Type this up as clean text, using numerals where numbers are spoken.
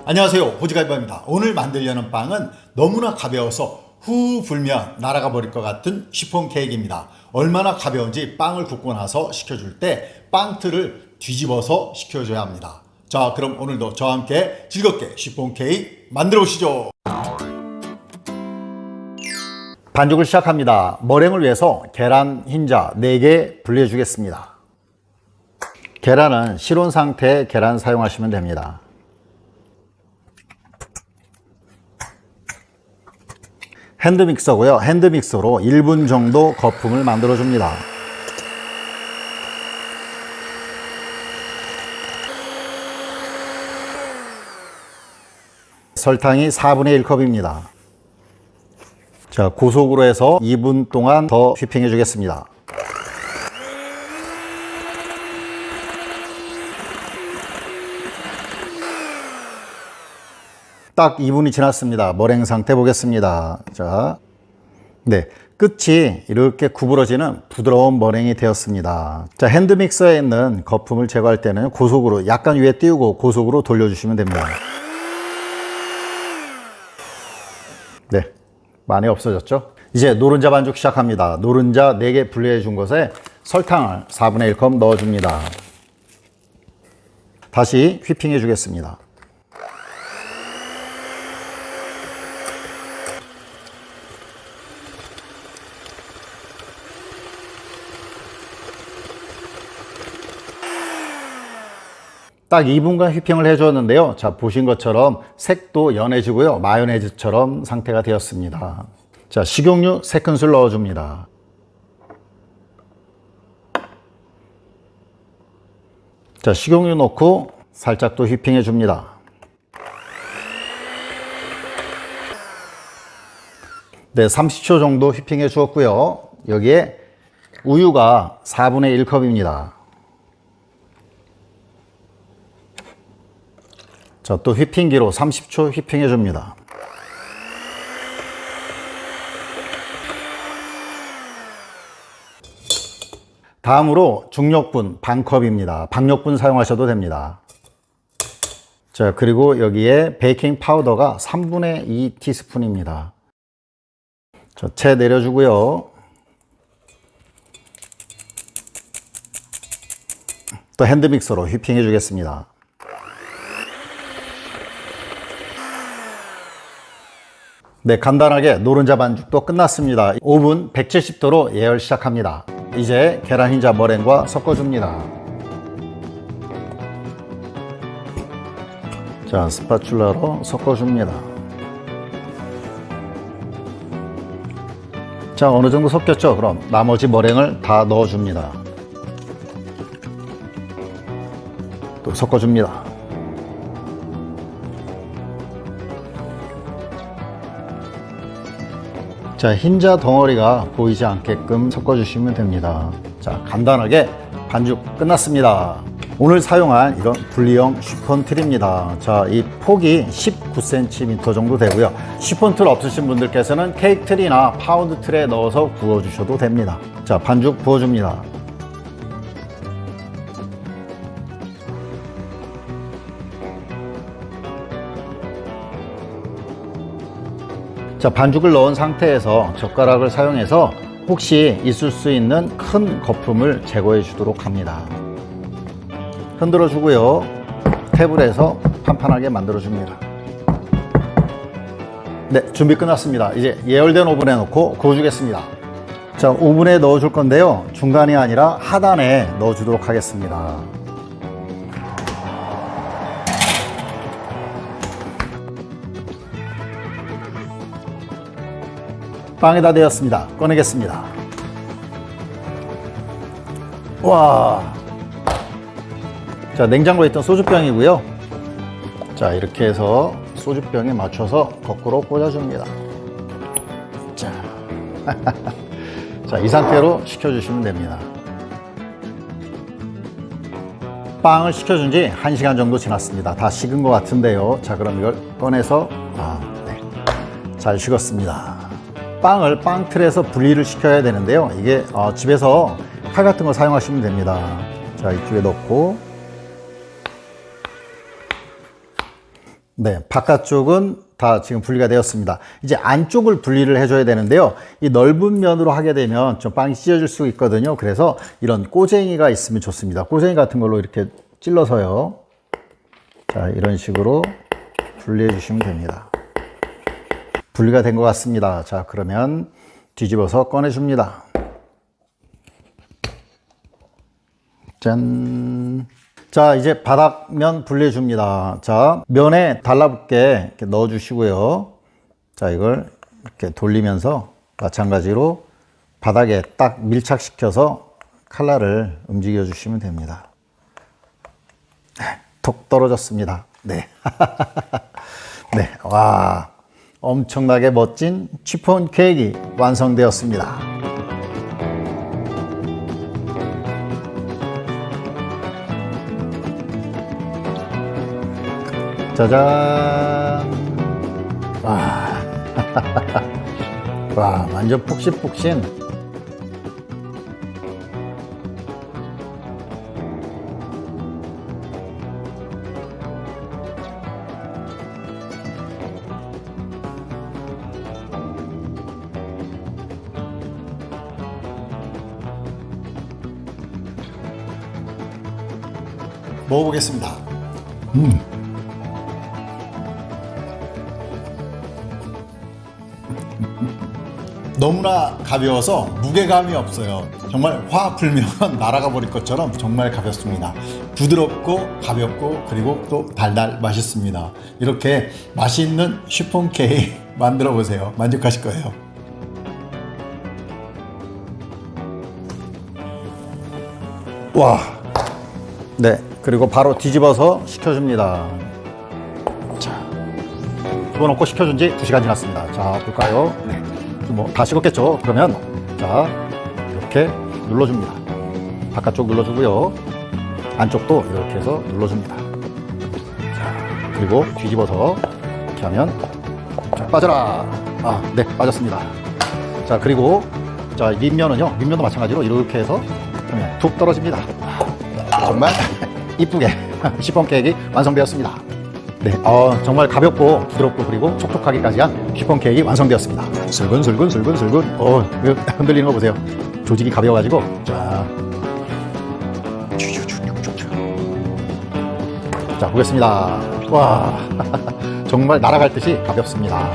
안녕하세요, 호지가이버입니다. 오늘 만들려는 빵은 너무나 가벼워서 후 불면 날아가 버릴 것 같은 시폰 케이크입니다. 얼마나 가벼운지 빵을 굽고 나서 식혀줄 때 빵틀을 뒤집어서 식혀줘야 합니다. 자, 그럼 오늘도 저와 함께 즐겁게 시폰 케이크 만들어 보시죠. 반죽을 시작합니다. 머랭을 위해서 계란 흰자 4개 분리해 주겠습니다. 계란은 실온 상태의 계란 사용하시면 됩니다. 핸드믹서고요. 핸드믹서로 1분 정도 거품을 만들어 줍니다. 설탕이 4분의 1컵입니다. 자, 고속으로 해서 2분 동안 더 휘핑해 주겠습니다. 딱 2분이 지났습니다. 머랭 상태 보겠습니다. 자, 네, 끝이 이렇게 구부러지는 부드러운 머랭이 되었습니다. 자, 핸드믹서에 있는 거품을 제거할 때는 고속으로 약간 위에 띄우고 고속으로 돌려주시면 됩니다. 네, 많이 없어졌죠? 이제 노른자 반죽 시작합니다. 노른자 4개 분리해 준 것에 설탕을 4분의 1컵 넣어줍니다. 다시 휘핑해 주겠습니다. 딱 2분간 휘핑을 해주었는데요. 자, 보신 것처럼 색도 연해지고요. 마요네즈처럼 상태가 되었습니다. 자, 식용유 3큰술 넣어줍니다. 자, 식용유 넣고 살짝 또 휘핑해 줍니다. 네, 30초 정도 휘핑해 주었고요. 여기에 우유가 4분의 1컵입니다. 자, 또 휘핑기로 30초 휘핑해 줍니다. 다음으로 중력분 반컵입니다. 박력분 사용하셔도 됩니다. 자, 그리고 여기에 베이킹 파우더가 3분의 2 티스푼입니다. 자, 채 내려주고요. 또 핸드믹서로 휘핑해 주겠습니다. 네, 간단하게 노른자 반죽도 끝났습니다. 오븐 170도로 예열 시작합니다. 이제 계란 흰자 머랭과 섞어줍니다. 자, 스파츌라로 섞어줍니다. 자, 어느 정도 섞였죠? 그럼 나머지 머랭을 다 넣어줍니다. 또 섞어줍니다. 자, 흰자 덩어리가 보이지 않게끔 섞어주시면 됩니다. 자, 간단하게 반죽 끝났습니다. 오늘 사용한 이런 분리형 시폰 틀입니다. 자, 이 폭이 19cm 정도 되고요. 시폰 틀 없으신 분들께서는 케이크 틀이나 파운드 틀에 넣어서 구워주셔도 됩니다. 자, 반죽 부어줍니다. 자, 반죽을 넣은 상태에서 젓가락을 사용해서 혹시 있을 수 있는 큰 거품을 제거해 주도록 합니다. 흔들어 주고요. 탭을 해서 판판하게 만들어 줍니다. 네, 준비 끝났습니다. 이제 예열된 오븐에 넣고 구워주겠습니다. 자, 오븐에 넣어 줄 건데요. 중간이 아니라 하단에 넣어 주도록 하겠습니다. 빵이 다 되었습니다. 꺼내겠습니다. 와, 자, 냉장고에 있던 소주병이고요. 자, 이렇게 해서 소주병에 맞춰서 거꾸로 꽂아줍니다. 자, 자, 이 상태로 식혀주시면 됩니다. 빵을 식혀준 지 1시간 정도 지났습니다. 다 식은 것 같은데요. 자, 그럼 이걸 꺼내서 네. 잘 식었습니다. 빵을 빵틀에서 분리를 시켜야 되는데요. 이게 집에서 칼 같은 거 사용하시면 됩니다. 자, 이쪽에 넣고, 네, 바깥쪽은 다 지금 분리가 되었습니다. 이제 안쪽을 분리를 해줘야 되는데요. 이 넓은 면으로 하게 되면 좀 빵이 찢어질 수 있거든요. 그래서 이런 꼬쟁이가 있으면 좋습니다. 꼬쟁이 같은 걸로 이렇게 찔러서요. 자, 이런 식으로 분리해 주시면 됩니다. 분리가 된 것 같습니다. 자, 그러면 뒤집어서 꺼내줍니다. 짠. 자, 이제 바닥면 분리해 줍니다. 자, 면에 달라붙게 이렇게 넣어 주시고요. 자, 이걸 이렇게 돌리면서 마찬가지로 바닥에 딱 밀착시켜서 칼날을 움직여 주시면 됩니다. 톡 떨어졌습니다. 네. 네. 와. 엄청나게 멋진 치폰 케이크 완성되었습니다. 짜잔. 와. 와, 완전 푹신푹신. 먹어보겠습니다. 너무나 가벼워서 무게감이 없어요. 정말 화 불면 날아가 버릴 것처럼 정말 가볍습니다. 부드럽고 가볍고 그리고 또 달달 맛있습니다. 이렇게 맛있는 쉬폰 케이크 만들어 보세요. 만족하실 거예요. 와. 네, 그리고 바로 뒤집어서 식혀줍니다. 자, 집어넣고 식혀준 지 2시간 지났습니다. 자, 볼까요? 네. 뭐 다 식었겠죠? 그러면 자, 이렇게 눌러줍니다. 바깥쪽 눌러주고요. 안쪽도 이렇게 해서 눌러줍니다. 자, 그리고 뒤집어서 이렇게 하면 자, 빠져라. 아, 네, 빠졌습니다. 자, 그리고 자, 밑면은요. 밑면도 마찬가지로 이렇게 해서 그러면 툭 떨어집니다. 정말 이쁘게 시폰 케이크 완성되었습니다. 네, 정말 가볍고 부드럽고 그리고 촉촉하기까지 한 시폰 케이크 완성되었습니다. 슬근슬근 흔들리는 거 보세요. 조직이 가벼워가지고 자, 자, 보겠습니다. 와, 정말 날아갈 듯이 가볍습니다.